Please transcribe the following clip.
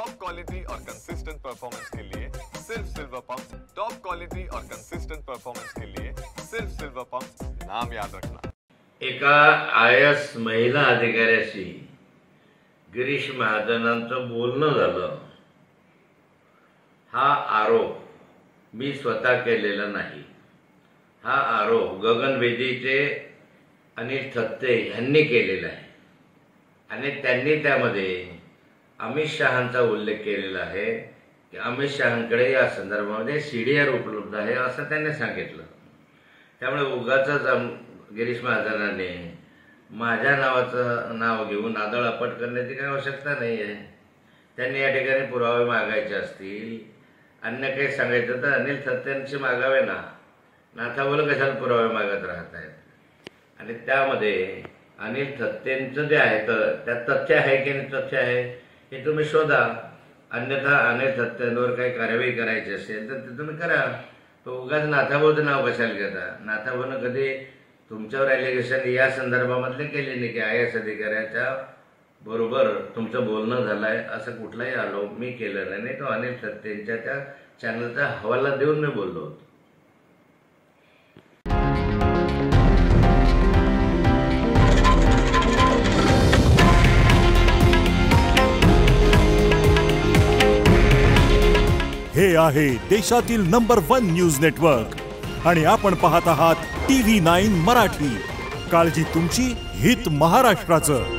Top quality और consistent performance के लिए सिर्फ सिल्वर पंप। टॉप क्वालिटी और कंसिस्टेंट परफॉर्मेंस के लिए सिर्फ सिल्वर पंप, नाम याद रखना। एका IAS महिला अधिकाऱ्याशी गिरीश महाजनांचं बोलणं झालं। हा आरोप मी स्वतः केलेला नाही। हा आरोप गगन वेदीचे अनिल थत्ते यांनी केलेला आहे आणि त्यांनी त्यामध्ये अमित शहांचा उल्लेख केलेला आहे की अमित शहांकडे या संदर्भामध्ये CDR उपलब्ध आहे असं त्यांनी सांगितलं। त्यामुळे उगाचच गिरीश महाजनांनी माझ्या नावाचं नाव घेऊन नादळापट करण्याची काही आवश्यकता नाही आहे। त्यांनी या ठिकाणी पुरावे मागायचे असतील, अन्य काही सांगायचं तर अनिल थत्तेंशी मागावे ना। नाथाबोल कशाला पुरावे मागत राहत आहेत? आणि त्यामध्ये अनिल थत्तेंचं जे आहे तर त्यात तथ्य आहे की नाही तथ्य आहे हे तुम्ही शोधा। अन्यथा अनिल थत्तेंवर काही कारवाई करायची असेल तर ते तुम्ही करा। तो उगाच नाथाभाऊचं नाव कशाला घेता? नाथाभाऊनं कधी तुमच्यावर ॲलिगेशन या संदर्भामधले केले नाही की IAS अधिकाऱ्याच्या बरोबर तुमचं बोलणं झालं आहे असं कुठलाही आरोप मी केलेला नाही। तो अनिल थत्तेंच्या त्या चॅनलचा हवाला देऊन मी बोललो होतो। हे आहे देशातील नंबर 1 न्यूज नेटवर्क आणि आपण पाहत आहात TV9 मराठी। काळजी तुमची, हित महाराष्ट्राचं।